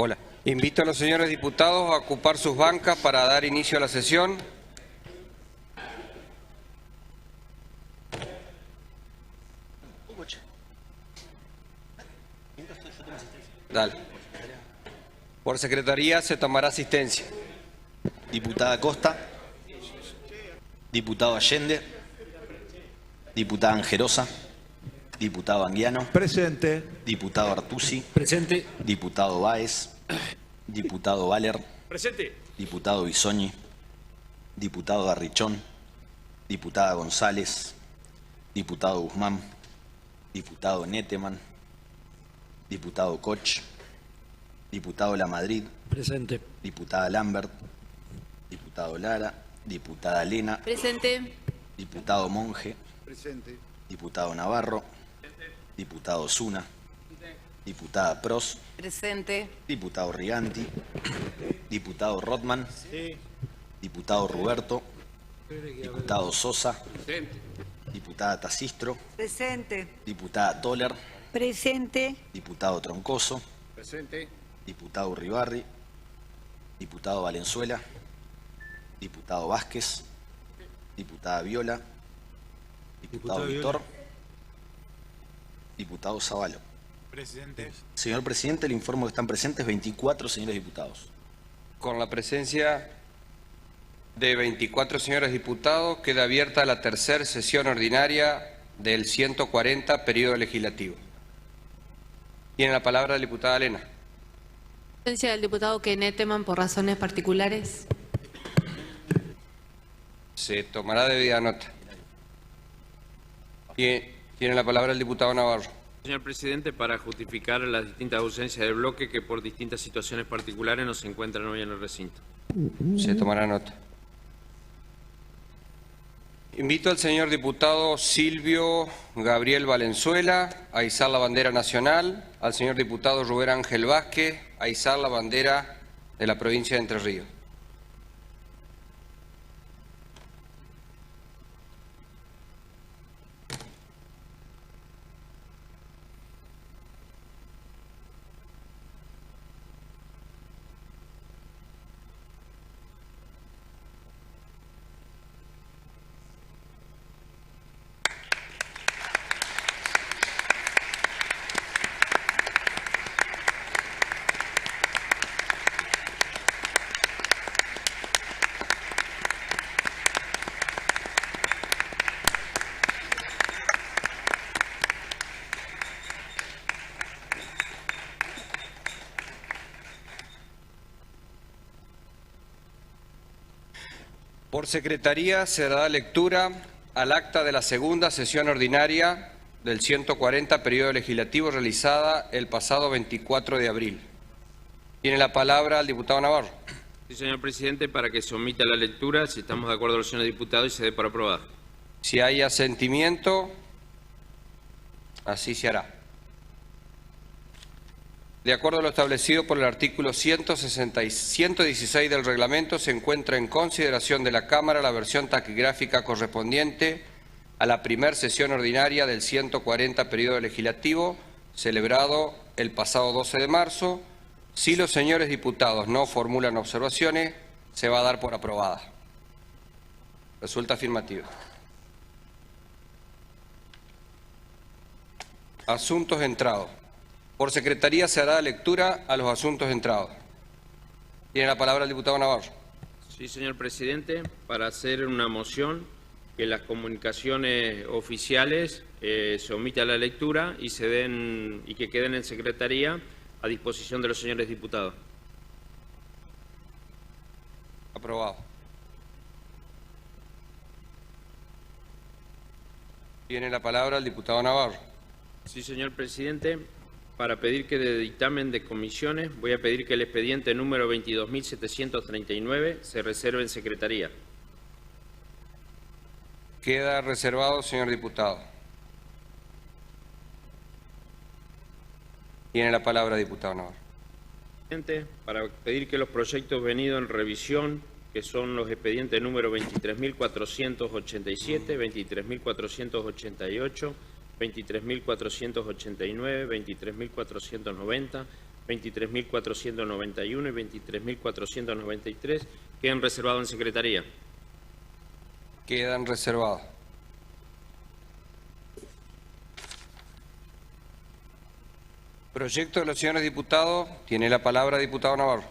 Hola. Invito a los señores diputados a ocupar sus bancas para dar inicio a la sesión. Dale. Por secretaría se tomará asistencia. Diputada Costa. Diputado Allende. Diputada Angerosa. Diputado Anguiano. Presente. Diputado Artusi. Presente. Diputado Báez. Diputado Valer. Presente. Diputado Bisoñi. Diputado Garrichón. Diputada González. Diputado Guzmán. Diputado Neteman. Diputado Koch. Diputado Lamadrid. Presente. Diputada Lambert. Diputado Lara. Diputada Lena. Presente. Diputado Monge. Presente. Diputado Navarro. Diputado Zuna. Diputada Pros. Presente. Diputado Riganti. Diputado Rotman. Diputado Ruberto. Diputado Sosa. Diputada Tasistro. Presente. Diputada Toller. Presente. Diputado Troncoso. Presente. Diputado Uribarri. Diputado Valenzuela. Diputado Vázquez. Diputada Viola. Diputado Víctor. Diputado Zavalo. Presente. Señor presidente, le informo que están presentes 24 señores diputados. Con la presencia de 24 señores diputados, queda abierta la tercera sesión ordinaria del 140 periodo legislativo. Tiene la palabra la diputada Lena. Presencia del diputado Neteman por razones particulares. Se tomará debida nota. Tiene la palabra el diputado Navarro. Señor presidente, para justificar las distintas ausencias del bloque que por distintas situaciones particulares no se encuentran hoy en el recinto. Se tomará nota. Invito al señor diputado Silvio Gabriel Valenzuela a izar la bandera nacional, al señor diputado Rubén Ángel Vázquez a izar la bandera de la provincia de Entre Ríos. Por secretaría se dará lectura al acta de la segunda sesión ordinaria del 140 periodo legislativo realizada el pasado 24 de abril. Tiene la palabra el diputado Navarro. Sí, señor presidente, para que se omita la lectura, si estamos de acuerdo los señores diputados, y se dé por aprobada. Si hay asentimiento, así se hará. De acuerdo a lo establecido por el artículo 116 del reglamento, se encuentra en consideración de la Cámara la versión taquigráfica correspondiente a la primera sesión ordinaria del 140 periodo legislativo, celebrado el pasado 12 de marzo. Si los señores diputados no formulan observaciones, se va a dar por aprobada. Resulta afirmativa. Asuntos entrados. Por secretaría se hará lectura a los asuntos entrados. Tiene la palabra el diputado Navarro. Sí, señor presidente, para hacer una moción que las comunicaciones oficiales se omita la lectura y se den y que queden en secretaría a disposición de los señores diputados. Aprobado. Tiene la palabra el diputado Navarro. Sí, señor presidente. Para pedir que de dictamen de comisiones, voy a pedir que el expediente número 22.739 se reserve en secretaría. Queda reservado, señor diputado. Tiene la palabra, diputado Navarro. Para pedir que los proyectos venidos en revisión, que son los expedientes número 23.487, 23.488, 23.489, 23.490, 23.491 y 23.493 quedan reservados en Secretaría. Quedan reservados. Proyecto de los señores diputados. Tiene la palabra diputado Navarro.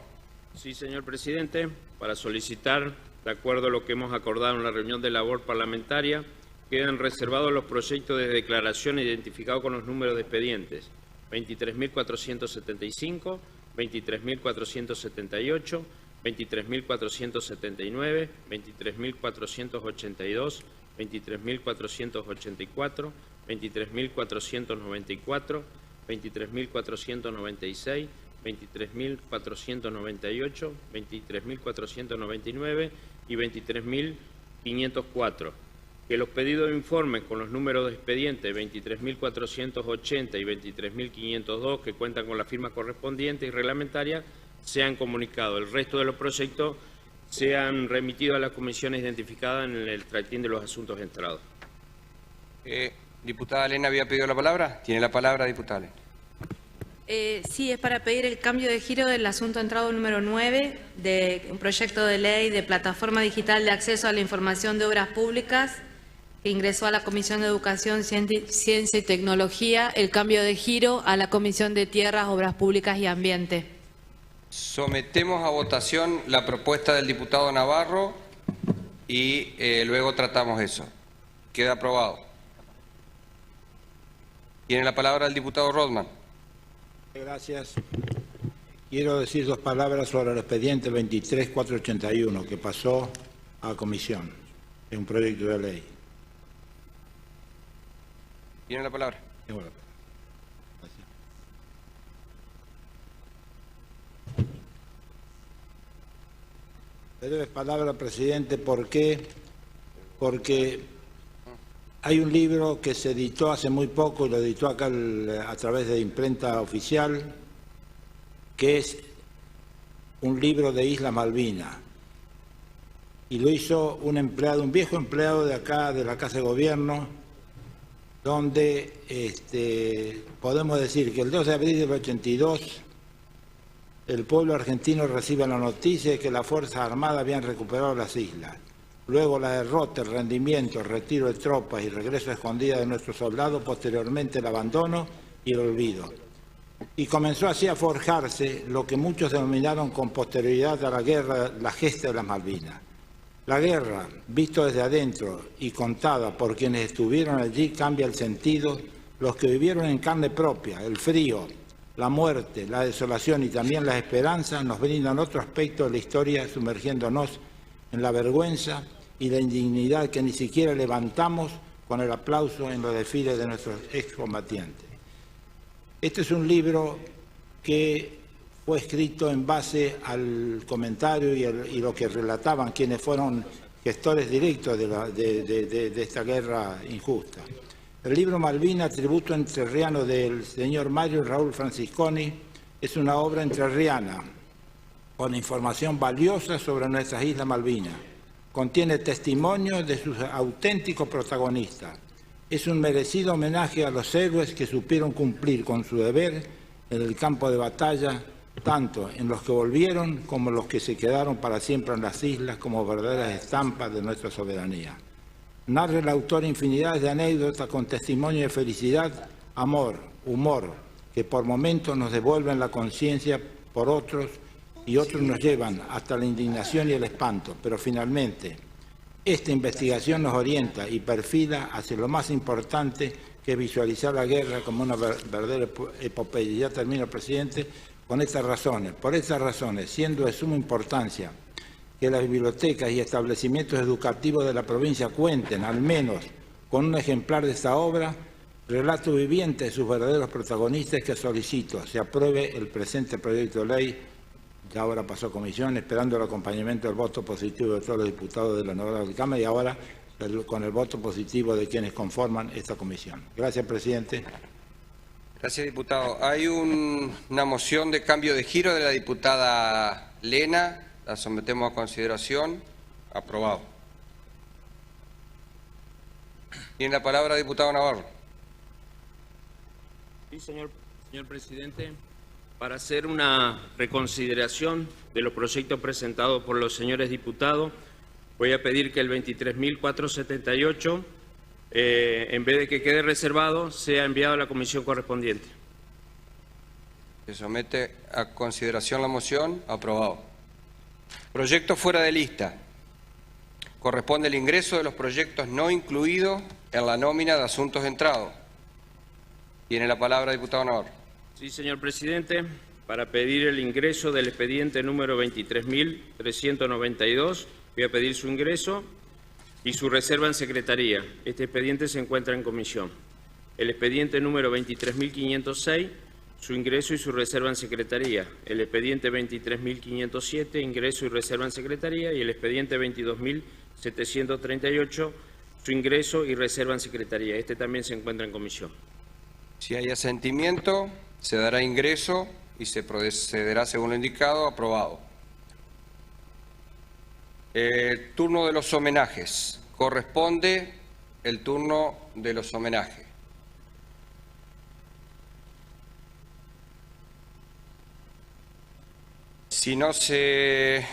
Sí, señor presidente, para solicitar, de acuerdo a lo que hemos acordado en la reunión de labor parlamentaria, quedan reservados los proyectos de declaración identificados con los números de expedientes 23.475, 23.478, 23.479, 23.482, 23.484, 23.494, 23.496, 23.498, 23.499 y 23.504. Que los pedidos de informes con los números de expediente 23.480 y 23.502, que cuentan con la firma correspondiente y reglamentaria, sean comunicados. El resto de los proyectos sean remitidos a las comisiones identificadas en el tractín de los asuntos entrados. Diputada Elena había pedido la palabra. Tiene la palabra, diputada Elena. Sí, es para pedir el cambio de giro del asunto entrado número 9 de un proyecto de ley de plataforma digital de acceso a la información de obras públicas que ingresó a la Comisión de Educación, Ciencia y Tecnología, el cambio de giro a la Comisión de Tierras, Obras Públicas y Ambiente. Sometemos a votación la propuesta del diputado Navarro y luego tratamos eso. Queda aprobado. Tiene la palabra el diputado Rodman. Gracias. Quiero decir dos palabras sobre el expediente 23481 que pasó a comisión. Es un proyecto de ley. Tiene la palabra. Tengo la palabra. Gracias. Le doy palabra, presidente, ¿por qué? Porque hay un libro que se editó hace muy poco, y lo editó acá a través de imprenta oficial, que es un libro de Islas Malvinas. Y lo hizo un empleado, un viejo empleado de acá, de la Casa de Gobierno, donde podemos decir que el 2 de abril del 82 el pueblo argentino recibe la noticia de que las Fuerzas Armadas habían recuperado las islas. Luego la derrota, el rendimiento, el retiro de tropas y regreso a escondida de nuestros soldados, posteriormente el abandono y el olvido. Y comenzó así a forjarse lo que muchos denominaron con posterioridad a la guerra, la gesta de las Malvinas. La guerra, visto desde adentro y contada por quienes estuvieron allí, cambia el sentido. Los que vivieron en carne propia, el frío, la muerte, la desolación y también las esperanzas nos brindan otro aspecto de la historia, sumergiéndonos en la vergüenza y la indignidad que ni siquiera levantamos con el aplauso en los desfiles de nuestros excombatientes. Este es un libro que fue escrito en base al comentario y lo que relataban quienes fueron gestores directos de esta guerra injusta. El libro Malvinas, tributo entrerriano del señor Mario Raúl Francisconi, es una obra entrerriana con información valiosa sobre nuestras Islas Malvinas. Contiene testimonios de sus auténticos protagonistas. Es un merecido homenaje a los héroes que supieron cumplir con su deber en el campo de batalla, tanto en los que volvieron como en los que se quedaron para siempre en las islas como verdaderas estampas de nuestra soberanía. Narra el autor infinidades de anécdotas con testimonio de felicidad, amor, humor, que por momentos nos devuelven la conciencia por otros y otros nos llevan hasta la indignación y el espanto, pero finalmente esta investigación nos orienta y perfila hacia lo más importante, que es visualizar la guerra como una verdadera epopeya. Ya termino, presidente, con estas razones. Por estas razones, siendo de suma importancia que las bibliotecas y establecimientos educativos de la provincia cuenten al menos con un ejemplar de esta obra, relato viviente de sus verdaderos protagonistas, que solicito se apruebe el presente proyecto de ley. Ya ahora pasó a comisión, esperando el acompañamiento del voto positivo de todos los diputados de la nueva Cámara y ahora con el voto positivo de quienes conforman esta comisión. Gracias, presidente. Gracias, diputado. Hay una moción de cambio de giro de la diputada Lena. La sometemos a consideración. Aprobado. Tiene la palabra, diputado Navarro. Sí, señor presidente. Para hacer una reconsideración de los proyectos presentados por los señores diputados, voy a pedir que el 23.478, en vez de que quede reservado, sea enviado a la comisión correspondiente. Se somete a consideración la moción. Aprobado. Proyecto fuera de lista. Corresponde el ingreso de los proyectos no incluidos en la nómina de asuntos entrados. Tiene la palabra, diputado Navarro. Sí, señor presidente, para pedir el ingreso del expediente número 23.392, voy a pedir su ingreso y su reserva en secretaría. Este expediente se encuentra en comisión. El expediente número 23.506, su ingreso y su reserva en secretaría. El expediente 23.507, ingreso y reserva en secretaría. Y el expediente 22.738, su ingreso y reserva en secretaría. Este también se encuentra en comisión. Si hay asentimiento, se dará ingreso y se procederá según lo indicado. Aprobado. Turno de los homenajes. Corresponde el turno de los homenajes. No se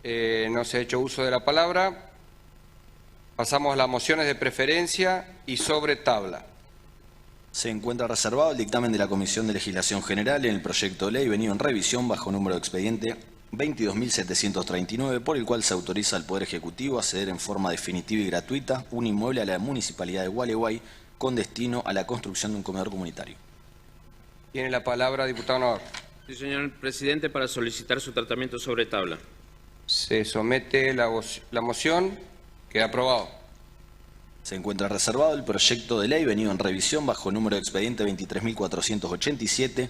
ha hecho uso de la palabra, pasamos a las mociones de preferencia y sobre tabla. Se encuentra reservado el dictamen de la Comisión de Legislación General en el proyecto de ley venido en revisión bajo número de expediente 22.739, por el cual se autoriza al Poder Ejecutivo a ceder en forma definitiva y gratuita un inmueble a la Municipalidad de Gualeguay con destino a la construcción de un comedor comunitario. Tiene la palabra, diputado Navarro. Sí, señor presidente, para solicitar su tratamiento sobre tabla. Se somete la moción. Queda aprobado. Se encuentra reservado el proyecto de ley venido en revisión bajo número de expediente 23.487,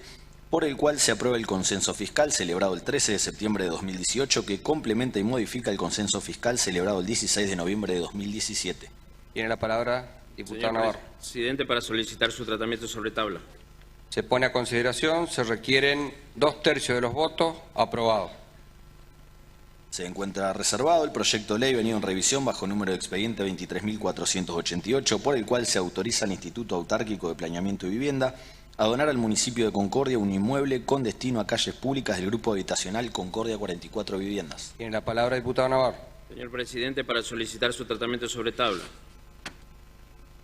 por el cual se aprueba el consenso fiscal celebrado el 13 de septiembre de 2018, que complementa y modifica el consenso fiscal celebrado el 16 de noviembre de 2017. Tiene la palabra, diputado Señor Navarro. presidente, para solicitar su tratamiento sobre tabla. Se pone a consideración, se requieren 2/3 de los votos. Aprobado. Se encuentra reservado el proyecto de ley venido en revisión bajo número de expediente 23.488, por el cual se autoriza al Instituto Autárquico de Planeamiento y Vivienda a donar al municipio de Concordia un inmueble con destino a calles públicas del grupo habitacional Concordia 44 Viviendas. Tiene la palabra, diputado Navarro. Señor presidente, para solicitar su tratamiento sobre tabla.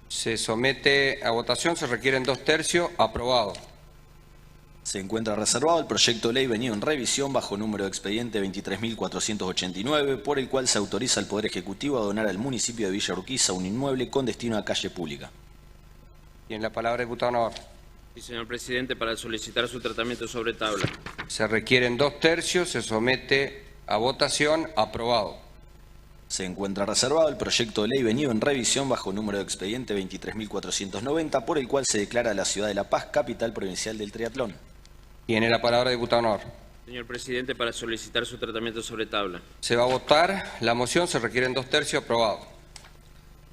Se somete a votación, se requieren 2/3. Aprobado. Se encuentra reservado el proyecto de ley venido en revisión bajo número de expediente 23.489, por el cual se autoriza al Poder Ejecutivo a donar al municipio de Villa Urquiza un inmueble con destino a calle pública. Tiene la palabra, diputado Navarro. Sí, señor presidente, para solicitar su tratamiento sobre tabla. Se requieren 2/3, se somete a votación. Aprobado. Se encuentra reservado el proyecto de ley venido en revisión bajo número de expediente 23.490, por el cual se declara a la ciudad de La Paz capital provincial del triatlón. Tiene la palabra, diputado Navarro. Señor presidente, para solicitar su tratamiento sobre tabla. Se va a votar la moción, se requieren 2/3. Aprobado.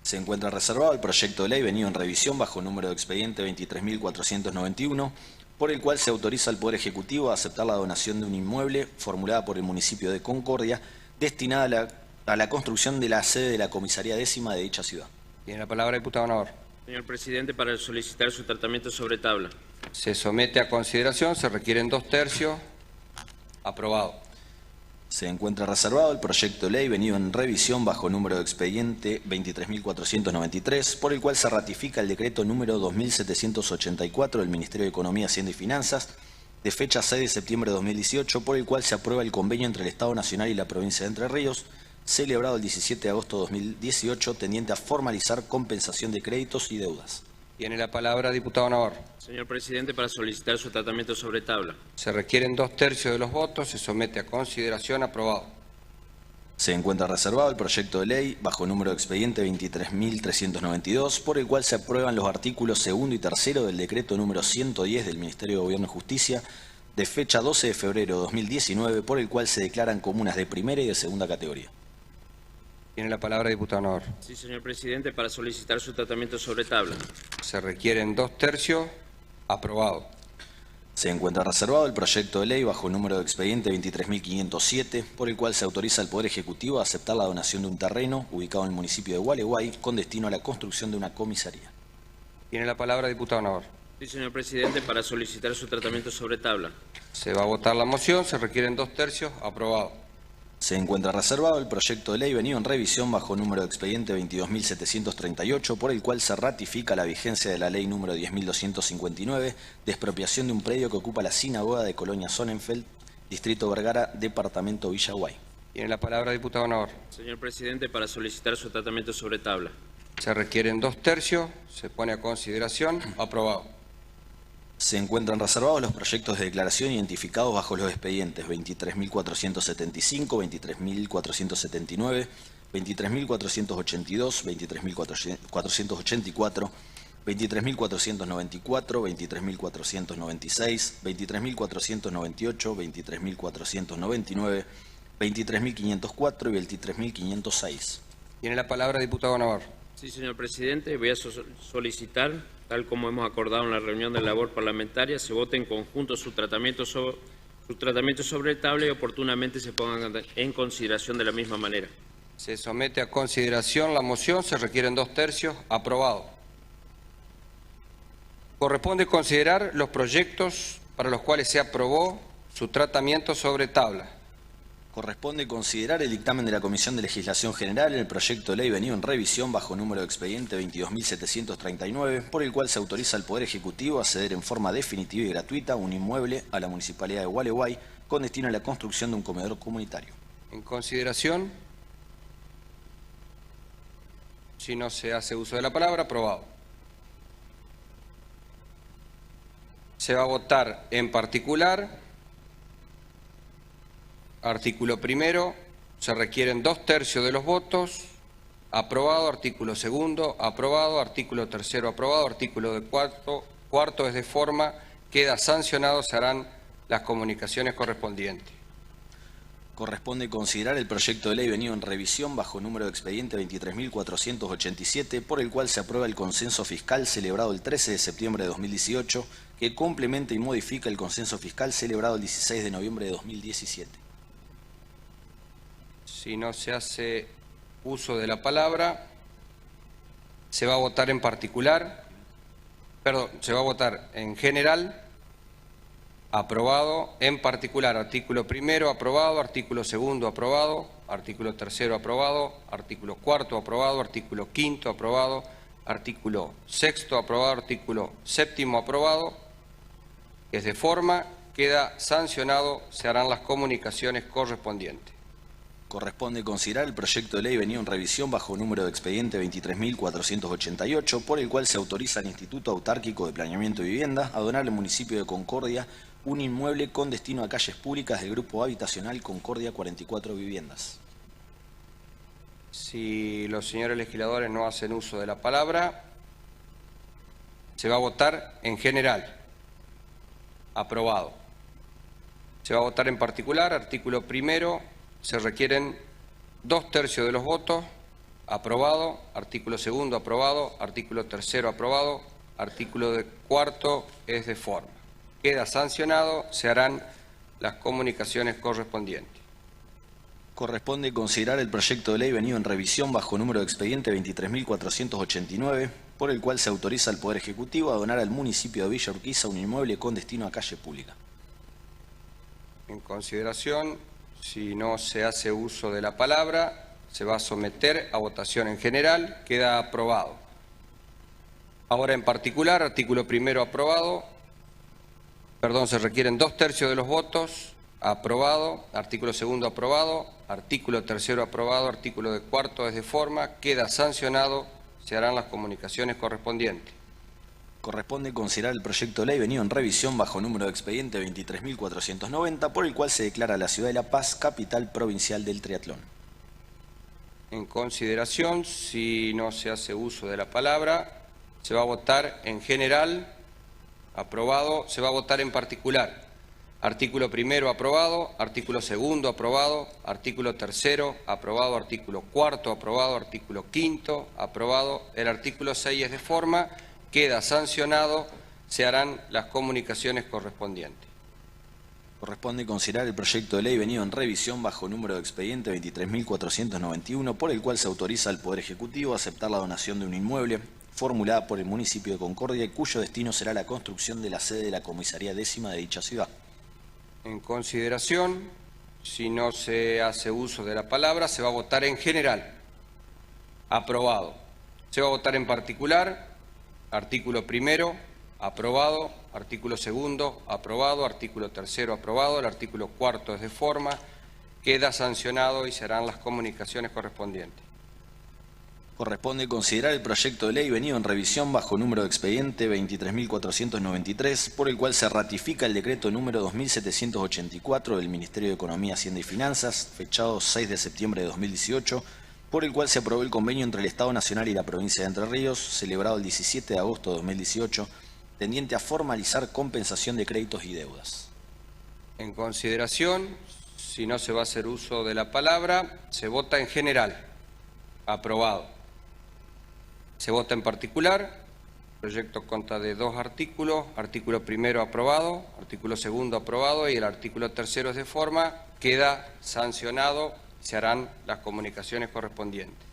Se encuentra reservado el proyecto de ley venido en revisión bajo número de expediente 23.491, por el cual se autoriza al Poder Ejecutivo a aceptar la donación de un inmueble formulada por el municipio de Concordia destinada a la construcción de la sede de la Comisaría Décima de dicha ciudad. Tiene la palabra, diputado Navarro. Señor presidente, para solicitar su tratamiento sobre tabla. Se somete a consideración, se requieren 2/3. Aprobado. Se encuentra reservado el proyecto de ley venido en revisión bajo número de expediente 23.493, por el cual se ratifica el decreto número 2784 del Ministerio de Economía, Hacienda y Finanzas, de fecha 6 de septiembre de 2018, por el cual se aprueba el convenio entre el Estado Nacional y la provincia de Entre Ríos, celebrado el 17 de agosto de 2018, tendiente a formalizar compensación de créditos y deudas. Tiene la palabra, diputado Navarro. Señor presidente, para solicitar su tratamiento sobre tabla. Se requieren 2/3 de los votos, se somete a consideración. Aprobado. Se encuentra reservado el proyecto de ley bajo número de expediente 23.392, por el cual se aprueban los artículos 2 y 3 del decreto número 110 del Ministerio de Gobierno y Justicia, de fecha 12 de febrero de 2019, por el cual se declaran comunas de primera y de segunda categoría. Tiene la palabra, diputado Navarro. Sí, señor presidente, para solicitar su tratamiento sobre tabla. Se requieren 2/3. Aprobado. Se encuentra reservado el proyecto de ley bajo número de expediente 23.507, por el cual se autoriza al Poder Ejecutivo a aceptar la donación de un terreno ubicado en el municipio de Gualeguay con destino a la construcción de una comisaría. Tiene la palabra, diputado Navarro. Sí, señor presidente, para solicitar su tratamiento sobre tabla. Se va a votar la moción. Se requieren 2/3. Aprobado. Se encuentra reservado el proyecto de ley venido en revisión bajo número de expediente 22.738, por el cual se ratifica la vigencia de la ley número 10.259 de expropiación de un predio que ocupa la sinagoga de Colonia Sonnenfeld, Distrito Vergara, Departamento Villaguay. Tiene la palabra, diputado Navarro. Señor presidente, para solicitar su tratamiento sobre tabla. Se requieren 2/3. Se pone a consideración. Aprobado. Se encuentran reservados los proyectos de declaración identificados bajo los expedientes 23.475, 23.479, 23.482, 23.484, 23.494, 23.496, 23.498, 23.499, 23.504 y 23.506. Tiene la palabra, diputado Navarro. Sí, señor presidente, voy a solicitar, tal como hemos acordado en la reunión de labor parlamentaria, se vote en conjunto su tratamiento sobre tabla y oportunamente se pongan en consideración de la misma manera. Se somete a consideración la moción. Se requieren 2/3. Aprobado. Corresponde considerar los proyectos para los cuales se aprobó su tratamiento sobre tabla. Corresponde considerar el dictamen de la Comisión de Legislación General en el proyecto de ley venido en revisión bajo número de expediente 22.739, por el cual se autoriza al Poder Ejecutivo a ceder en forma definitiva y gratuita un inmueble a la Municipalidad de Gualeguay con destino a la construcción de un comedor comunitario. En consideración. Si no se hace uso de la palabra, aprobado. Se va a votar en particular. Artículo primero, se requieren 2/3 de los votos. Aprobado. Artículo segundo, aprobado. Artículo tercero, aprobado. Artículo de cuarto es de forma, queda sancionado. Se harán las comunicaciones correspondientes. Corresponde considerar el proyecto de ley venido en revisión bajo número de expediente 23.487, por el cual se aprueba el consenso fiscal celebrado el 13 de septiembre de 2018, que complementa y modifica el consenso fiscal celebrado el 16 de noviembre de 2017. Si no se hace uso de la palabra, se va a votar en particular, se va a votar en general, aprobado, en particular, artículo primero, aprobado, artículo segundo, aprobado, artículo tercero, aprobado, artículo cuarto, aprobado, artículo quinto, aprobado, artículo sexto, aprobado, artículo séptimo, aprobado, es de forma, queda sancionado, se harán las comunicaciones correspondientes. Corresponde considerar el proyecto de ley venido en revisión bajo número de expediente 23.488, por el cual se autoriza al Instituto Autárquico de Planeamiento y Vivienda a donar al municipio de Concordia un inmueble con destino a calles públicas del grupo habitacional Concordia 44 viviendas. Si los señores legisladores no hacen uso de la palabra, se va a votar en general. Aprobado. Se va a votar en particular, artículo primero. Se requieren 2/3 de los votos. Aprobado. Artículo segundo, aprobado. Artículo tercero, aprobado. Artículo de cuarto es de forma. Queda sancionado. Se harán las comunicaciones correspondientes. Corresponde considerar el proyecto de ley venido en revisión bajo número de expediente 23.489, por el cual se autoriza al Poder Ejecutivo a donar al municipio de Villa Urquiza un inmueble con destino a calle pública. En consideración. Si no se hace uso de la palabra, se va a someter a votación en general. Queda aprobado. Ahora en particular, artículo primero aprobado. Se requieren 2/3 de los votos. Aprobado. Artículo segundo aprobado. Artículo tercero aprobado. Artículo de cuarto es de forma. Queda sancionado. Se harán las comunicaciones correspondientes. Corresponde considerar el proyecto de ley venido en revisión bajo número de expediente 23.490, por el cual se declara a la ciudad de La Paz capital provincial del triatlón. En consideración, si no se hace uso de la palabra, se va a votar en general. Aprobado. Se va a votar en particular. Artículo primero aprobado. Artículo segundo aprobado. Artículo tercero aprobado. Artículo cuarto aprobado. Artículo quinto aprobado. El artículo 6 es de forma. Queda sancionado, se harán las comunicaciones correspondientes. Corresponde considerar el proyecto de ley venido en revisión bajo número de expediente 23.491, por el cual se autoriza al Poder Ejecutivo a aceptar la donación de un inmueble formulada por el municipio de Concordia y cuyo destino será la construcción de la sede de la comisaría 10ª de dicha ciudad. En consideración, si no se hace uso de la palabra, se va a votar en general. Aprobado. Se va a votar en particular. Artículo primero, aprobado. Artículo segundo, aprobado. Artículo tercero, aprobado. El artículo cuarto es de forma. Queda sancionado y serán las comunicaciones correspondientes. Corresponde considerar el proyecto de ley venido en revisión bajo número de expediente 23.493, por el cual se ratifica el decreto número 2784 del Ministerio de Economía, Hacienda y Finanzas, fechado 6 de septiembre de 2018, por el cual se aprobó el convenio entre el Estado Nacional y la provincia de Entre Ríos, celebrado el 17 de agosto de 2018, tendiente a formalizar compensación de créditos y deudas. En consideración, si no se va a hacer uso de la palabra, se vota en general. Aprobado. Se vota en particular. El proyecto consta de 2 artículos. Artículo primero aprobado, artículo segundo aprobado y el artículo tercero es de forma. Queda sancionado y se harán las comunicaciones correspondientes.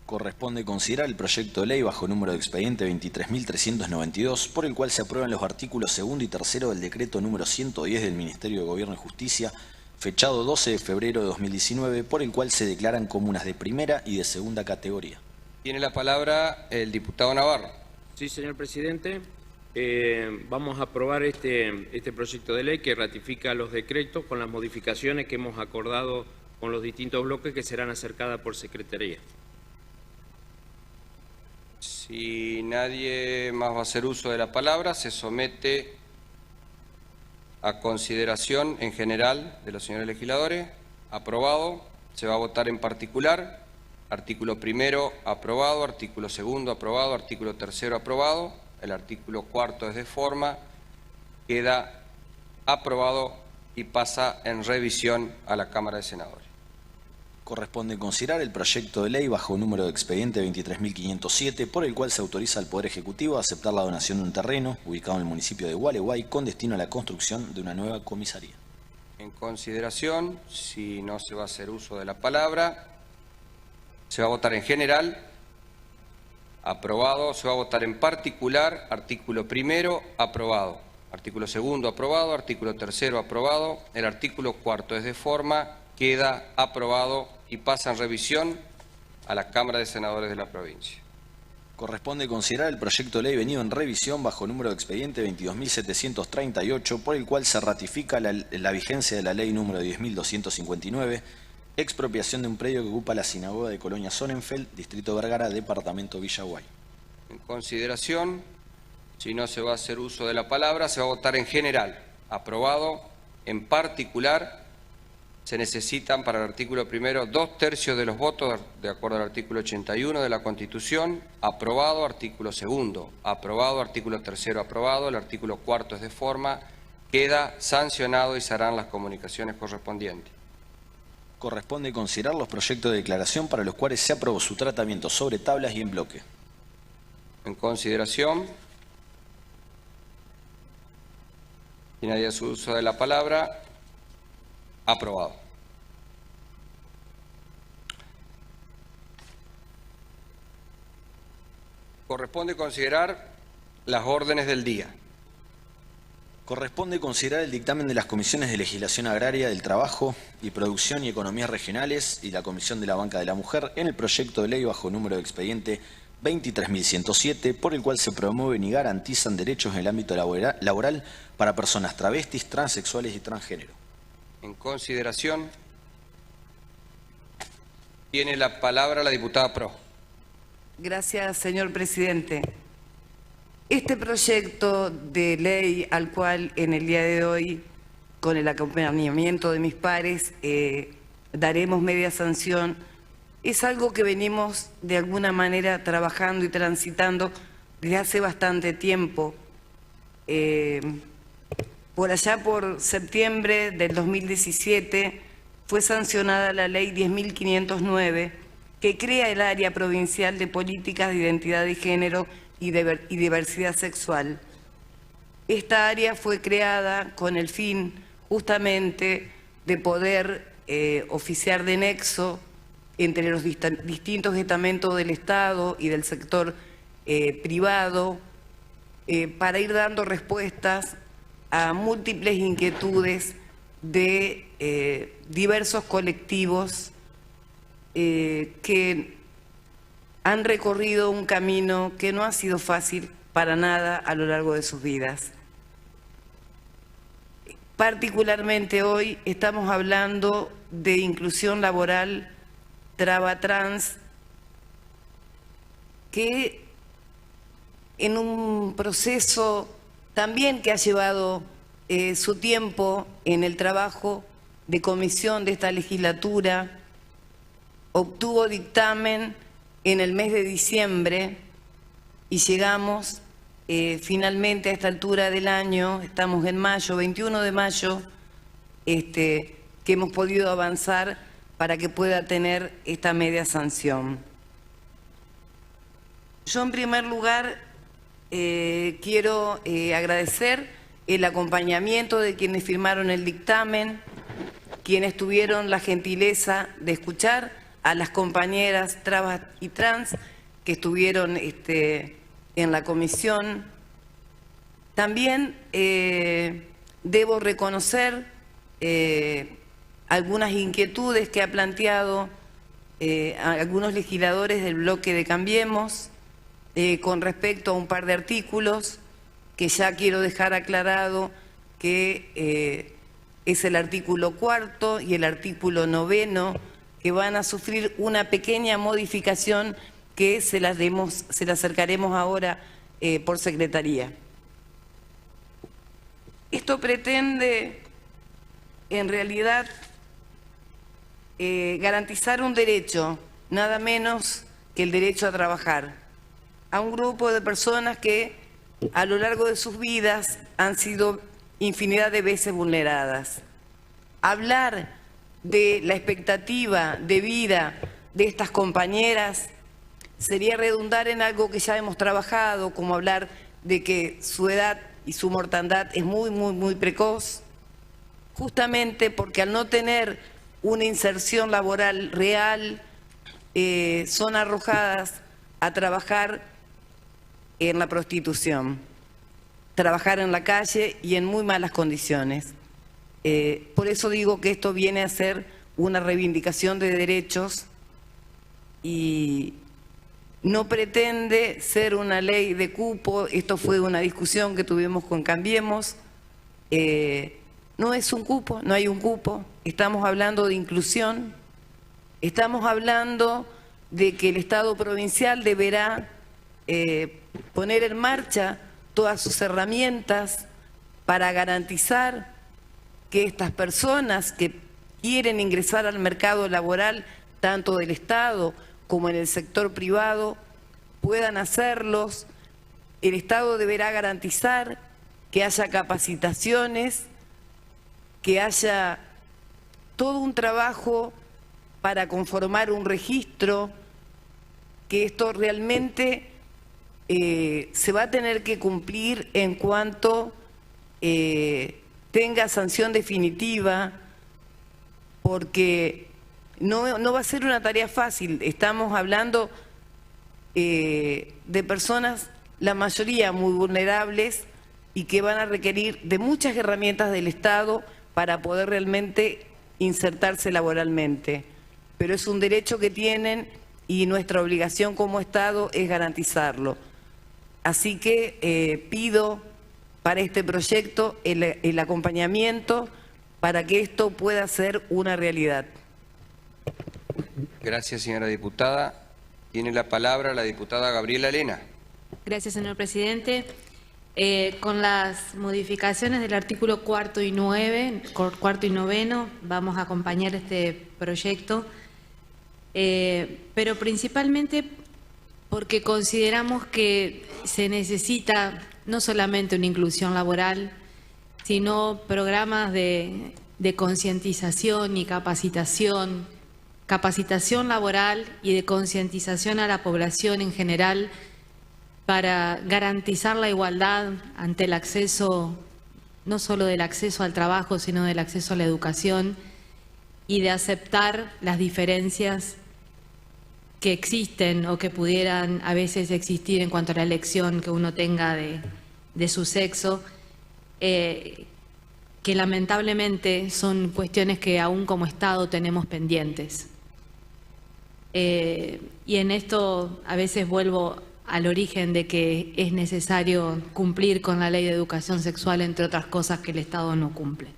Corresponde considerar el proyecto de ley bajo número de expediente 23.392, por el cual se aprueban los artículos segundo y tercero del decreto número 110 del Ministerio de Gobierno y Justicia, fechado 12 de febrero de 2019, por el cual se declaran comunas de primera y de segunda categoría. Tiene la palabra el diputado Navarro. Sí, señor presidente. Vamos a aprobar este proyecto de ley que ratifica los decretos con las modificaciones que hemos acordado con los distintos bloques que serán acercadas por Secretaría. Si nadie más va a hacer uso de la palabra, se somete a consideración en general de los señores legisladores. Aprobado. Se va a votar en particular. Artículo primero aprobado, artículo segundo aprobado, artículo tercero aprobado. El artículo cuarto es de forma. Queda aprobado y pasa en revisión a la Cámara de Senadores. Corresponde considerar el proyecto de ley bajo número de expediente 23.507, por el cual se autoriza al Poder Ejecutivo a aceptar la donación de un terreno ubicado en el municipio de Gualeguay con destino a la construcción de una nueva comisaría. En consideración, si no se va a hacer uso de la palabra, se va a votar en general. Aprobado. Se va a votar en particular. Artículo primero, aprobado. Artículo segundo, aprobado. Artículo tercero, aprobado. El artículo cuarto es de forma. Queda aprobado y pasa en revisión a la Cámara de Senadores de la provincia. Corresponde considerar el proyecto de ley venido en revisión bajo número de expediente 22.738, por el cual se ratifica la vigencia de la ley número 10.259, expropiación de un predio que ocupa la sinagoga de Colonia Sonnenfeld, distrito Vergara, departamento Villaguay. En consideración, si no se va a hacer uso de la palabra, se va a votar en general. Aprobado. En particular, se necesitan para el artículo primero 2/3 de los votos, de acuerdo al artículo 81 de la Constitución. Aprobado. Artículo segundo, aprobado. Artículo tercero, aprobado. El artículo cuarto es de forma. Queda sancionado y se harán las comunicaciones correspondientes. Corresponde considerar los proyectos de declaración para los cuales se aprobó su tratamiento sobre tablas y en bloque. En consideración, si nadie hace uso de la palabra, aprobado. Corresponde considerar las órdenes del día. Corresponde considerar el dictamen de las comisiones de Legislación Agraria, del Trabajo y Producción y Economías Regionales y la Comisión de la Banca de la Mujer en el proyecto de ley bajo número de expediente 23.107, por el cual se promueven y garantizan derechos en el ámbito laboral para personas travestis, transexuales y transgénero. En consideración, tiene la palabra la diputada Pro. Gracias, señor presidente. Este proyecto de ley al cual en el día de hoy, con el acompañamiento de mis pares, daremos media sanción, es algo que venimos de alguna manera trabajando y transitando desde hace bastante tiempo. Por allá por septiembre del 2017 fue sancionada la ley 10.509 que crea el área provincial de políticas de identidad de género y diversidad sexual. Esta área fue creada con el fin justamente de poder oficiar de nexo entre los distintos estamentos del Estado y del sector privado, para ir dando respuestas a múltiples inquietudes de diversos colectivos que han recorrido un camino que no ha sido fácil para nada a lo largo de sus vidas. Particularmente hoy estamos hablando de inclusión laboral traba-trans, que en un proceso también que ha llevado su tiempo en el trabajo de comisión de esta legislatura, obtuvo dictamen en el mes de diciembre y llegamos finalmente a esta altura del año, estamos en mayo, 21 de mayo, que hemos podido avanzar para que pueda tener esta media sanción. Yo en primer lugar quiero agradecer el acompañamiento de quienes firmaron el dictamen, quienes tuvieron la gentileza de escuchar a las compañeras trabas y trans que estuvieron en la comisión. También debo reconocer algunas inquietudes que ha planteado algunos legisladores del bloque de Cambiemos con respecto a un par de artículos que ya quiero dejar aclarado que es el artículo 4º y el artículo 9º, que van a sufrir una pequeña modificación que se la acercaremos ahora por secretaría. Esto pretende, en realidad, garantizar un derecho, nada menos que el derecho a trabajar, a un grupo de personas que a lo largo de sus vidas han sido infinidad de veces vulneradas. Hablar de la expectativa de vida de estas compañeras sería redundar en algo que ya hemos trabajado, como hablar de que su edad y su mortandad es muy precoz, justamente porque al no tener una inserción laboral real, son arrojadas a trabajar en la prostitución, trabajar en la calle y en muy malas condiciones. Por eso digo que esto viene a ser una reivindicación de derechos y no pretende ser una ley de cupo. Esto fue una discusión que tuvimos con Cambiemos. No es un cupo, no hay un cupo. Estamos hablando de inclusión. Estamos hablando de que el Estado provincial deberá poner en marcha todas sus herramientas para garantizar que estas personas que quieren ingresar al mercado laboral, tanto del Estado como en el sector privado, puedan hacerlos. El Estado deberá garantizar que haya capacitaciones, que haya todo un trabajo para conformar un registro, que esto realmente se va a tener que cumplir en cuanto tenga sanción definitiva, porque no va a ser una tarea fácil. Estamos hablando de personas, la mayoría muy vulnerables, y que van a requerir de muchas herramientas del Estado para poder realmente insertarse laboralmente. Pero es un derecho que tienen y nuestra obligación como Estado es garantizarlo. Así que pido para este proyecto el acompañamiento para que esto pueda ser una realidad. Gracias, señora diputada. Tiene la palabra la diputada Gabriela Lena. Gracias, señor presidente. Con las modificaciones del artículo 4 y 9, vamos a acompañar este proyecto, pero principalmente porque consideramos que se necesita no solamente una inclusión laboral, sino programas de concientización y capacitación laboral y de concientización a la población en general para garantizar la igualdad ante el acceso, no solo del acceso al trabajo, sino del acceso a la educación y de aceptar las diferencias que existen o que pudieran a veces existir en cuanto a la elección que uno tenga de su sexo, que lamentablemente son cuestiones que aún como Estado tenemos pendientes. Y en esto a veces vuelvo al origen de que es necesario cumplir con la ley de educación sexual, entre otras cosas que el Estado no cumple.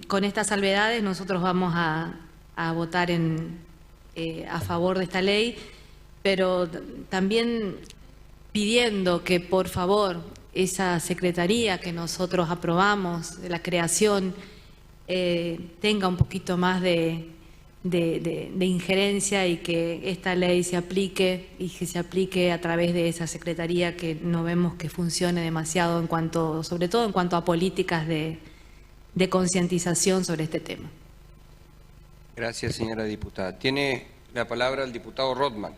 Con estas salvedades nosotros vamos a votar a favor de esta ley, pero también pidiendo que por favor esa secretaría que nosotros aprobamos, la creación, tenga un poquito más de injerencia y que esta ley se aplique y que se aplique a través de esa secretaría, que no vemos que funcione demasiado sobre todo en cuanto a políticas de concientización sobre este tema. Gracias, señora diputada. Tiene la palabra el diputado Rothman.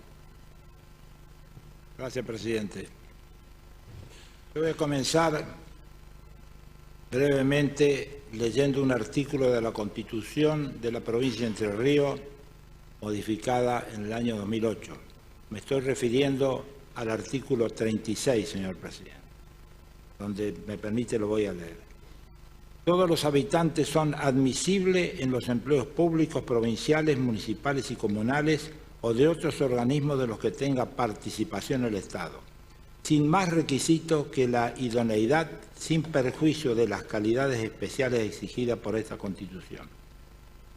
Gracias, presidente. Yo voy a comenzar brevemente leyendo un artículo de la Constitución de la provincia de Entre Ríos, modificada en el año 2008. Me estoy refiriendo al artículo 36, señor presidente. Donde me permite lo voy a leer. Todos los habitantes son admisibles en los empleos públicos, provinciales, municipales y comunales o de otros organismos de los que tenga participación el Estado, sin más requisito que la idoneidad, sin perjuicio de las calidades especiales exigidas por esta Constitución.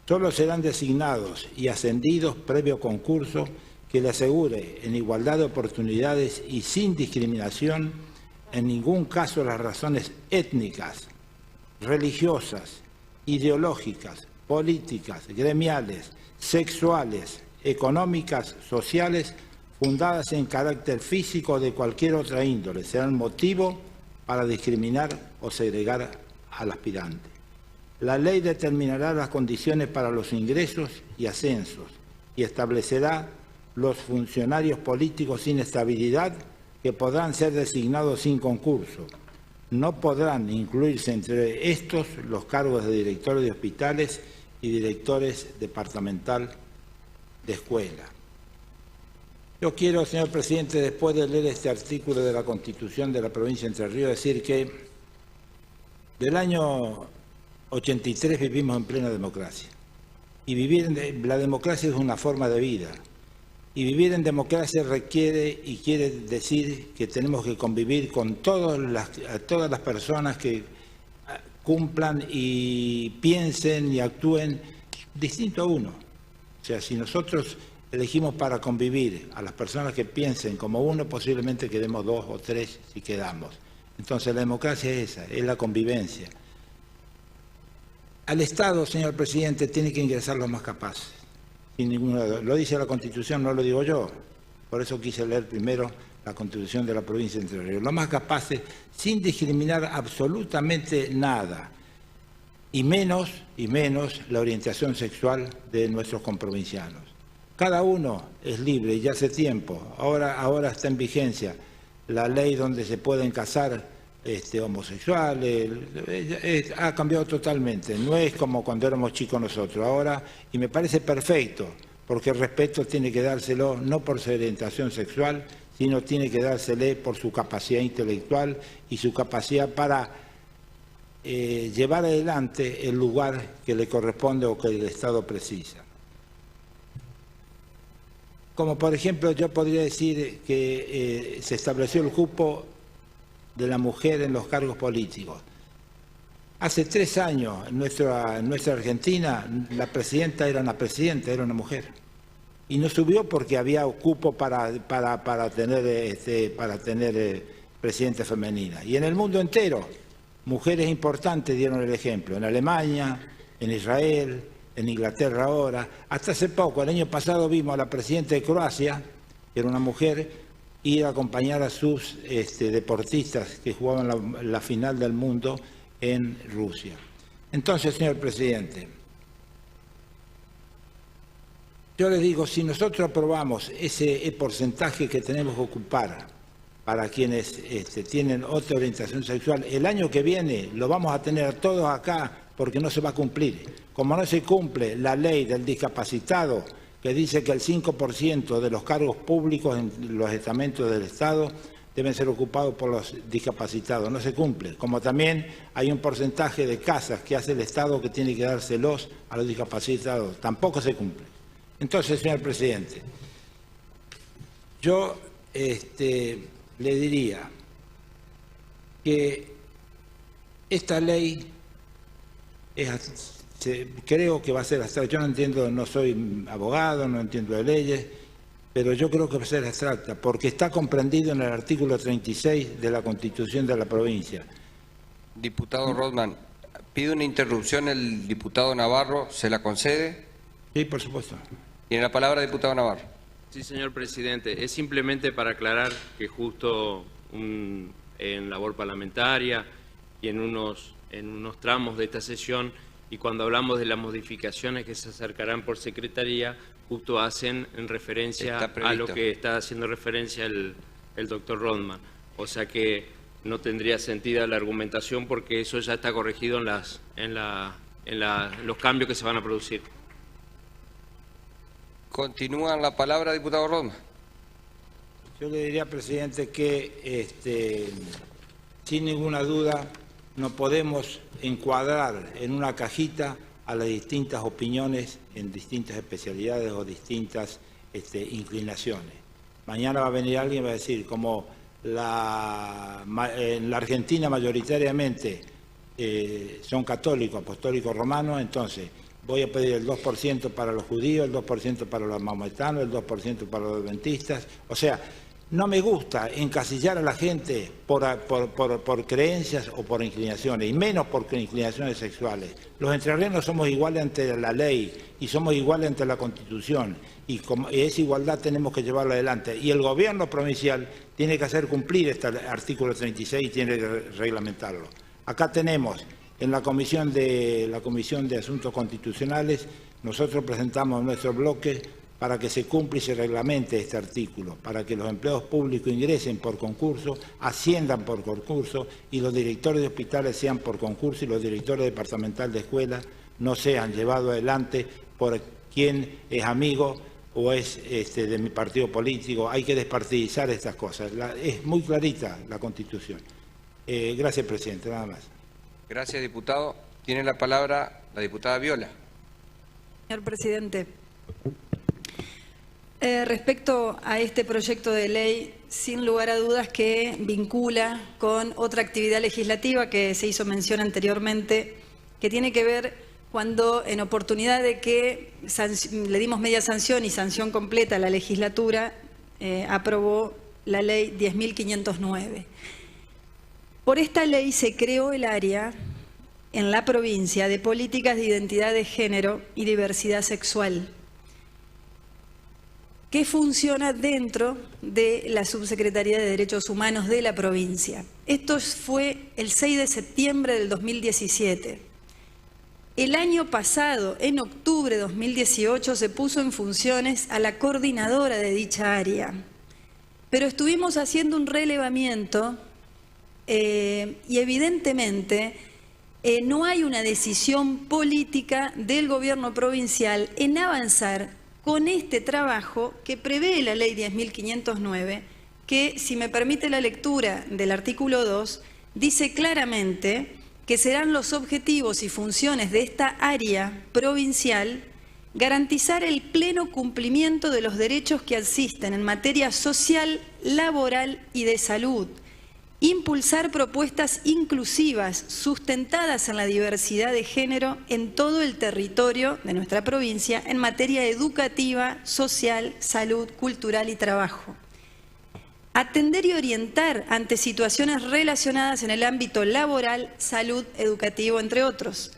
Solo serán designados y ascendidos previo concurso que le asegure en igualdad de oportunidades y sin discriminación en ningún caso las razones étnicas, religiosas, ideológicas, políticas, gremiales, sexuales, económicas, sociales, fundadas en carácter físico o de cualquier otra índole, serán motivo para discriminar o segregar al aspirante. La ley determinará las condiciones para los ingresos y ascensos y establecerá los funcionarios políticos sin estabilidad que podrán ser designados sin concurso. No podrán incluirse entre estos los cargos de directores de hospitales y directores departamental de escuela. Yo quiero, señor presidente, después de leer este artículo de la Constitución de la provincia de Entre Ríos, decir que del año 83 vivimos en plena democracia. Y la democracia es una forma de vida. Y vivir en democracia requiere y quiere decir que tenemos que convivir con todas las personas que cumplan y piensen y actúen distinto a uno. O sea, si nosotros elegimos para convivir a las personas que piensen como uno, posiblemente quedemos dos o tres si quedamos. Entonces la democracia es esa, es la convivencia. Al Estado, señor presidente, tiene que ingresar los más capaces. Sin ninguna duda. Lo dice la Constitución, no lo digo yo. Por eso quise leer primero la Constitución de la provincia de Entre Ríos. Los más capaces, sin discriminar absolutamente nada, y menos la orientación sexual de nuestros comprovincianos. Cada uno es libre y ya hace tiempo. Ahora está en vigencia la ley donde se pueden casar homosexuales. Ha cambiado totalmente. No es como cuando éramos chicos nosotros. Ahora, y me parece perfecto, porque el respeto tiene que dárselo no por su orientación sexual, sino tiene que dársele por su capacidad intelectual y su capacidad para llevar adelante el lugar que le corresponde o que el Estado precisa. Como por ejemplo, yo podría decir que se estableció el cupo de la mujer en los cargos políticos. Hace 3 años en nuestra Argentina la presidenta era una mujer. Y no subió porque había cupo para tener presidenta femenina. Y en el mundo entero, mujeres importantes dieron el ejemplo. En Alemania, en Israel, en Inglaterra ahora. Hasta hace poco, el año pasado, vimos a la presidenta de Croacia, que era una mujer, ir a acompañar a sus deportistas que jugaban la final del mundo en Rusia. Entonces, señor presidente, yo les digo, si nosotros aprobamos ese porcentaje que tenemos que ocupar para quienes tienen otra orientación sexual, el año que viene lo vamos a tener todos acá porque no se va a cumplir. Como no se cumple la ley del discapacitado, que dice que el 5% de los cargos públicos en los estamentos del Estado deben ser ocupados por los discapacitados. No se cumple. Como también hay un porcentaje de casas que hace el Estado que tiene que dárselos a los discapacitados. Tampoco se cumple. Entonces, señor presidente, yo le diría que esta ley creo que va a ser abstracta. Yo no entiendo, no soy abogado, no entiendo de leyes, pero yo creo que va a ser abstracta, porque está comprendido en el artículo 36 de la Constitución de la provincia. Diputado Rodman, pide una interrupción el diputado Navarro, ¿se la concede? Sí, por supuesto. Tiene la palabra, diputado Navarro. Sí, señor presidente. Es simplemente para aclarar que justo en labor parlamentaria y en unos tramos de esta sesión, y cuando hablamos de las modificaciones que se acercarán por secretaría, justo hacen en referencia a lo que está haciendo referencia el doctor Rodman. O sea que no tendría sentido la argumentación porque eso ya está corregido en los cambios que se van a producir. Continúa la palabra, diputado Rodman. Yo le diría, presidente, que sin ninguna duda no podemos encuadrar en una cajita a las distintas opiniones en distintas especialidades o distintas inclinaciones. Mañana va a venir alguien y va a decir, como en la Argentina mayoritariamente son católicos, apostólicos romanos, entonces voy a pedir el 2% para los judíos, el 2% para los maometanos, el 2% para los adventistas. O sea, no me gusta encasillar a la gente por creencias o por inclinaciones, y menos por inclinaciones sexuales. Los entrerrianos somos iguales ante la ley y somos iguales ante la Constitución, y esa igualdad tenemos que llevarla adelante. Y el gobierno provincial tiene que hacer cumplir este artículo 36 y tiene que reglamentarlo. Acá tenemos, en la Comisión de Asuntos Constitucionales, nosotros presentamos nuestro bloque para que se cumpla y se reglamente este artículo, para que los empleados públicos ingresen por concurso, asciendan por concurso, y los directores de hospitales sean por concurso, y los directores departamentales de escuelas no sean llevados adelante por quien es amigo o es de mi partido político. Hay que despartidizar estas cosas. Es muy clarita la Constitución. Gracias, presidente, nada más. Gracias, diputado. Tiene la palabra la diputada Viola. Señor presidente, respecto a este proyecto de ley, sin lugar a dudas que vincula con otra actividad legislativa que se hizo mención anteriormente, que tiene que ver cuando en oportunidad de que le dimos media sanción y sanción completa a la legislatura, aprobó la ley 10.509. Por esta ley se creó el área en la provincia de políticas de identidad de género y diversidad sexual, que funciona dentro de la Subsecretaría de Derechos Humanos de la provincia. Esto fue el 6 de septiembre del 2017. El año pasado, en octubre de 2018, se puso en funciones a la coordinadora de dicha área. Pero estuvimos haciendo un relevamiento y evidentemente no hay una decisión política del gobierno provincial en avanzar con este trabajo que prevé la ley 10.509, que, si me permite la lectura del artículo 2, dice claramente que serán los objetivos y funciones de esta área provincial garantizar el pleno cumplimiento de los derechos que asisten en materia social, laboral y de salud, impulsar propuestas inclusivas sustentadas en la diversidad de género en todo el territorio de nuestra provincia en materia educativa, social, salud, cultural y trabajo. Atender y orientar ante situaciones relacionadas en el ámbito laboral, salud, educativo, entre otros.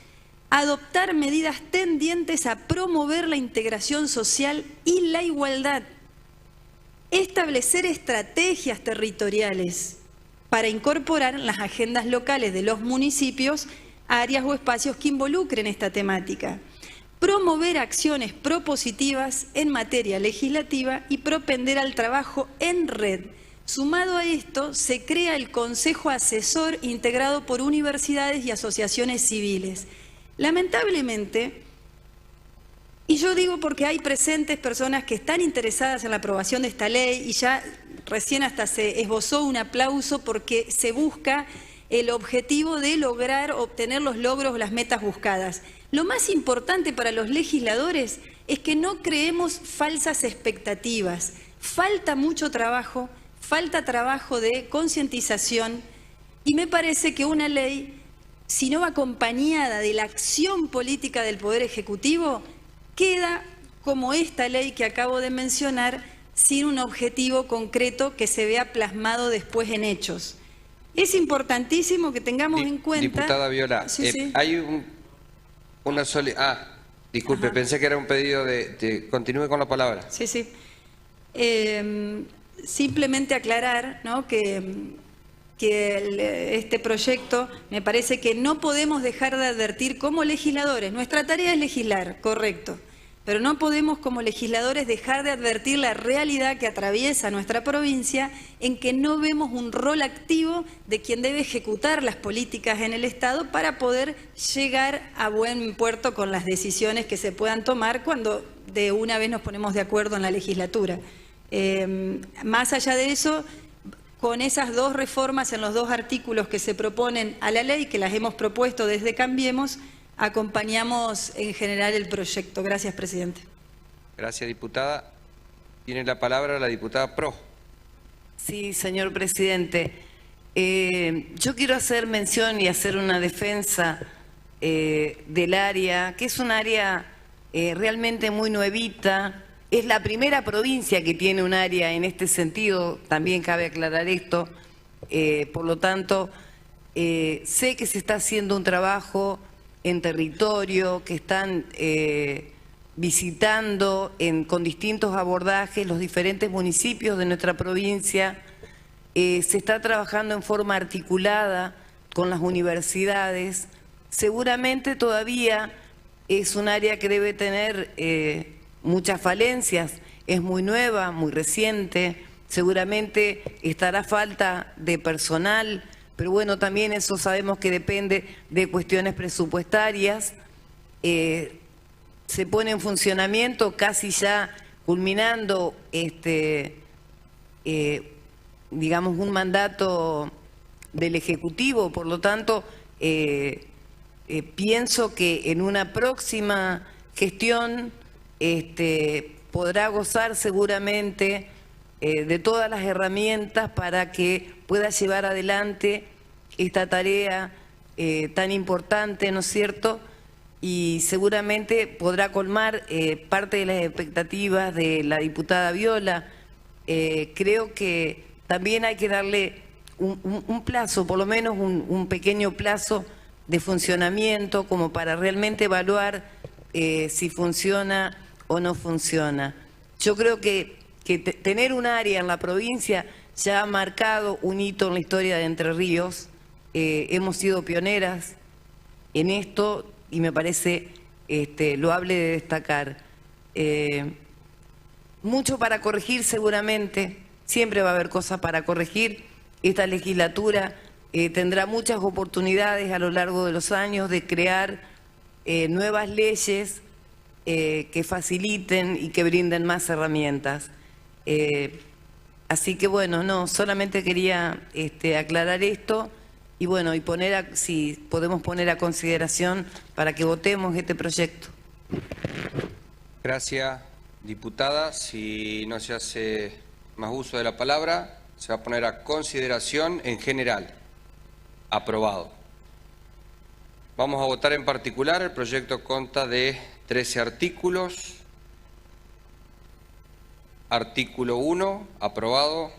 Adoptar medidas tendientes a promover la integración social y la igualdad. Establecer estrategias territoriales para incorporar en las agendas locales de los municipios áreas o espacios que involucren esta temática. Promover acciones propositivas en materia legislativa y propender al trabajo en red. Sumado a esto, se crea el Consejo Asesor integrado por universidades y asociaciones civiles. Lamentablemente, Y yo digo porque hay presentes personas que están interesadas en la aprobación de esta ley y ya recién hasta se esbozó un aplauso porque se busca el objetivo de lograr obtener los logros, las metas buscadas. Lo más importante para los legisladores es que no creemos falsas expectativas. Falta mucho trabajo, falta trabajo de concientización y me parece que una ley, si no va acompañada de la acción política del Poder Ejecutivo, queda como esta ley que acabo de mencionar, sin un objetivo concreto que se vea plasmado después en hechos. Es importantísimo que tengamos en cuenta... Diputada Viola, Sí. hay una disculpe, Ajá. pensé que era un pedido de... Continúe con la palabra. Sí. Simplemente aclarar, ¿no?, que este proyecto me parece que no podemos dejar de advertir como legisladores. Nuestra tarea es legislar, correcto, pero no podemos como legisladores dejar de advertir la realidad que atraviesa nuestra provincia en que no vemos un rol activo de quien debe ejecutar las políticas en el Estado para poder llegar a buen puerto con las decisiones que se puedan tomar cuando de una vez nos ponemos de acuerdo en la legislatura. Más allá de eso, con esas dos reformas en los dos artículos que se proponen a la ley, que las hemos propuesto desde Cambiemos, acompañamos en general el proyecto. Gracias, presidente. Gracias, diputada. Tiene la palabra la diputada Pro. Sí, señor presidente. Yo quiero hacer mención y hacer una defensa del área, que es un área realmente muy nuevita. Es la primera provincia que tiene un área en este sentido, también cabe aclarar esto. Por lo tanto, sé que se está haciendo un trabajo en territorio, que están visitando con distintos abordajes los diferentes municipios de nuestra provincia. Se está trabajando en forma articulada con las universidades. Seguramente todavía es un área que debe tener muchas falencias, es muy nueva, muy reciente, seguramente estará falta de personal, pero bueno, también eso sabemos que depende de cuestiones presupuestarias. Se pone en funcionamiento, casi ya culminando digamos un mandato del Ejecutivo, por lo tanto pienso que en una próxima gestión podrá gozar seguramente de todas las herramientas para que pueda llevar adelante esta tarea tan importante, ¿no es cierto? Y seguramente podrá colmar parte de las expectativas de la diputada Viola. Creo que también hay que darle un plazo, por lo menos un pequeño plazo de funcionamiento como para realmente evaluar si funciona o no funciona. Yo creo que tener un área en la provincia ya ha marcado un hito en la historia de Entre Ríos. Hemos sido pioneras en esto y me parece loable de destacar. Mucho para corregir seguramente, siempre va a haber cosas para corregir. Esta legislatura tendrá muchas oportunidades a lo largo de los años de crear nuevas leyes que faciliten y que brinden más herramientas. Así que bueno, no, solamente quería aclarar esto y bueno, y si podemos poner a consideración para que votemos este proyecto. Gracias, diputada. Si no se hace más uso de la palabra, se va a poner a consideración en general. Aprobado. Vamos a votar en particular. El proyecto consta de 13 artículos. Artículo 1, aprobado.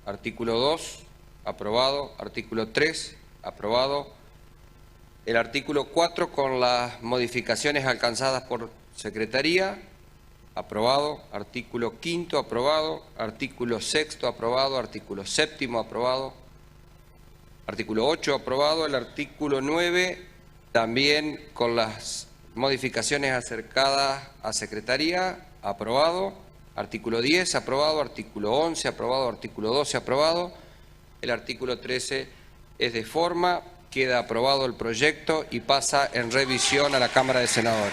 Artículo 2, aprobado. Artículo 3, aprobado. El artículo 4 con las modificaciones alcanzadas por Secretaría, aprobado. Artículo 5, aprobado. Artículo 6, aprobado. Artículo 7, aprobado. Artículo 8, aprobado. El artículo 9, también con las modificaciones acercadas a Secretaría, aprobado. Artículo 10, aprobado. Artículo 11, aprobado. Artículo 12, aprobado. El artículo 13 es de forma. Queda aprobado el proyecto y pasa en revisión a la Cámara de Senadores.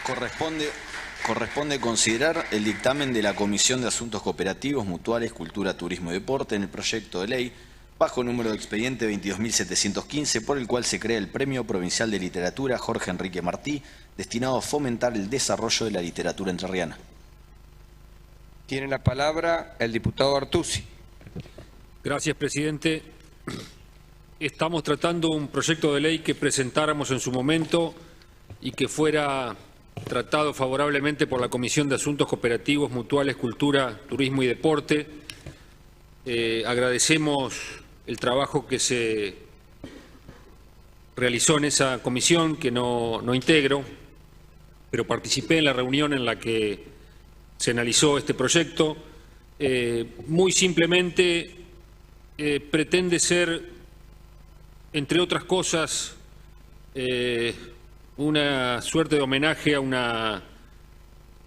Corresponde considerar el dictamen de la Comisión de Asuntos Cooperativos, Mutuales, Cultura, Turismo y Deporte en el proyecto de ley bajo número de expediente 22.715, por el cual se crea el Premio Provincial de Literatura Jorge Enrique Martí, destinado a fomentar el desarrollo de la literatura entrerriana. Tiene la palabra el diputado Artusi. Gracias, presidente. Estamos tratando un proyecto de ley que presentáramos en su momento y que fuera tratado favorablemente por la Comisión de Asuntos Cooperativos, Mutuales, Cultura, Turismo y Deporte. Agradecemos el trabajo que se realizó en esa comisión, que no integro, pero participé en la reunión en la que se analizó este proyecto. Muy simplemente pretende ser, entre otras cosas, una suerte de homenaje a una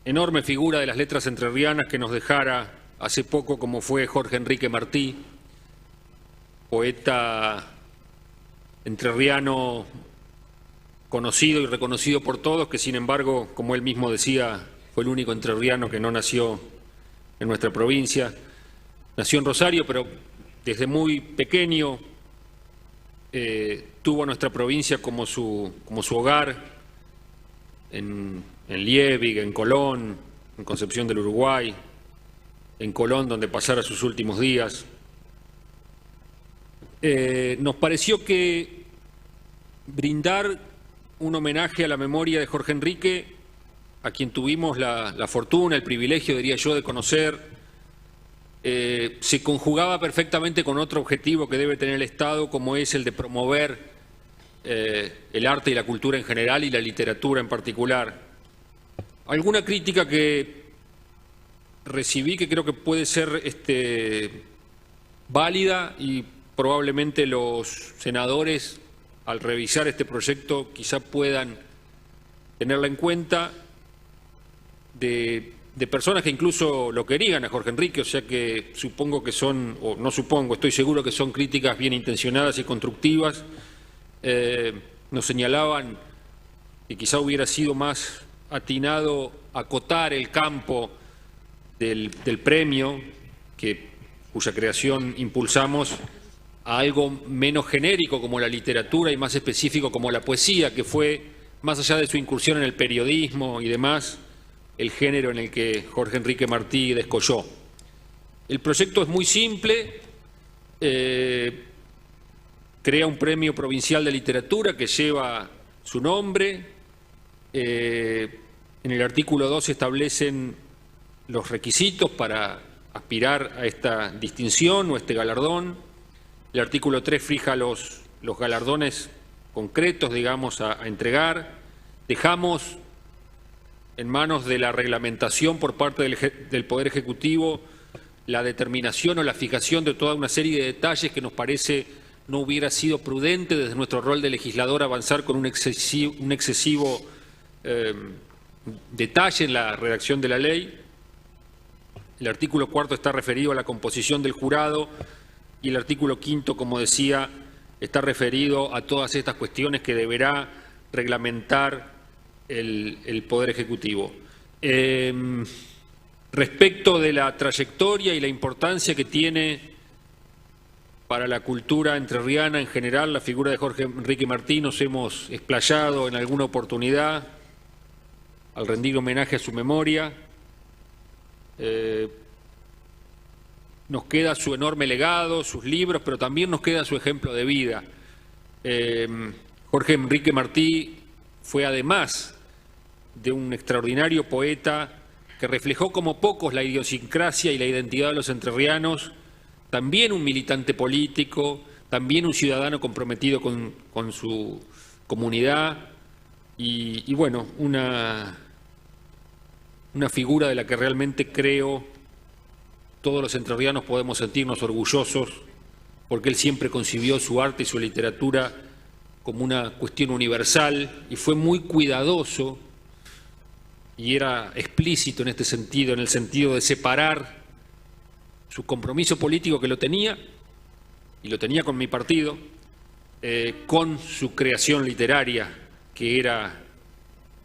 enorme figura de las letras entrerrianas que nos dejara hace poco, como fue Jorge Enrique Martí, poeta entrerriano conocido y reconocido por todos, que sin embargo, como él mismo decía, fue el único entrerriano que no nació en nuestra provincia. Nació en Rosario, pero desde muy pequeño tuvo a nuestra provincia como su hogar, en Liebig, en Colón, en Concepción del Uruguay, en Colón, donde pasara sus últimos días. Nos pareció que brindar un homenaje a la memoria de Jorge Enrique, a quien tuvimos la fortuna, el privilegio, diría yo, de conocer, se conjugaba perfectamente con otro objetivo que debe tener el Estado, como es el de promover el arte y la cultura en general y la literatura en particular. Alguna crítica que recibí, que creo que puede ser válida, y probablemente los senadores, al revisar este proyecto, quizá puedan tenerla en cuenta, de personas que incluso lo querían a Jorge Enrique, o sea que supongo que son, o no supongo, estoy seguro que son críticas bien intencionadas y constructivas. Nos señalaban que quizá hubiera sido más atinado acotar el campo del premio, cuya creación impulsamos, a algo menos genérico como la literatura y más específico como la poesía, que fue, más allá de su incursión en el periodismo y demás, el género en el que Jorge Enrique Martí descolló. El proyecto es muy simple, crea un premio provincial de literatura que lleva su nombre. En el artículo 2 se establecen los requisitos para aspirar a esta distinción o este galardón. El artículo 3 fija los galardones concretos, digamos, a entregar. Dejamos en manos de la reglamentación por parte del Poder Ejecutivo la determinación o la fijación de toda una serie de detalles que nos parece no hubiera sido prudente desde nuestro rol de legislador avanzar con un excesivo detalle en la redacción de la ley. El artículo 4 está referido a la composición del jurado y el artículo 5, como decía, está referido a todas estas cuestiones que deberá reglamentar el Poder Ejecutivo. Respecto de la trayectoria y la importancia que tiene para la cultura entrerriana en general la figura de Jorge Enrique Martí, nos hemos explayado en alguna oportunidad al rendir homenaje a su memoria. Nos queda su enorme legado, sus libros, pero también nos queda su ejemplo de vida. Jorge Enrique Martí fue, además de un extraordinario poeta que reflejó como pocos la idiosincrasia y la identidad de los entrerrianos, también un militante político, también un ciudadano comprometido con su comunidad y bueno, una figura de la que realmente creo todos los entrerrianos podemos sentirnos orgullosos, porque él siempre concibió su arte y su literatura como una cuestión universal y fue muy cuidadoso y era explícito en este sentido, en el sentido de separar su compromiso político, que lo tenía, y lo tenía con mi partido, con su creación literaria, que era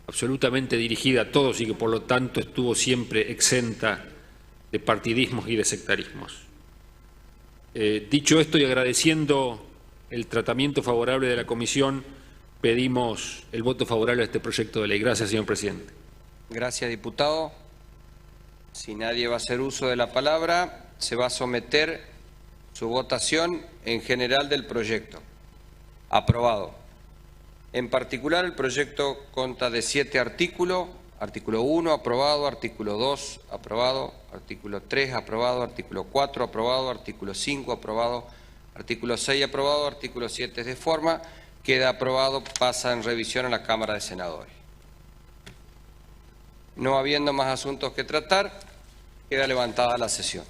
absolutamente dirigida a todos y que por lo tanto estuvo siempre exenta de partidismos y de sectarismos. Dicho esto y agradeciendo el tratamiento favorable de la Comisión, pedimos el voto favorable a este proyecto de ley. Gracias, señor presidente. Gracias, diputado. Si nadie va a hacer uso de la palabra, se va a someter su votación en general del proyecto. Aprobado. En particular, el proyecto consta de 7 artículos. Artículo 1, aprobado. Artículo 2, aprobado. Artículo 3, aprobado. Artículo 4, aprobado. Artículo 5, aprobado. Artículo 6, aprobado. Artículo 7 es de forma. Queda aprobado, pasa en revisión a la Cámara de Senadores. No habiendo más asuntos que tratar, queda levantada la sesión.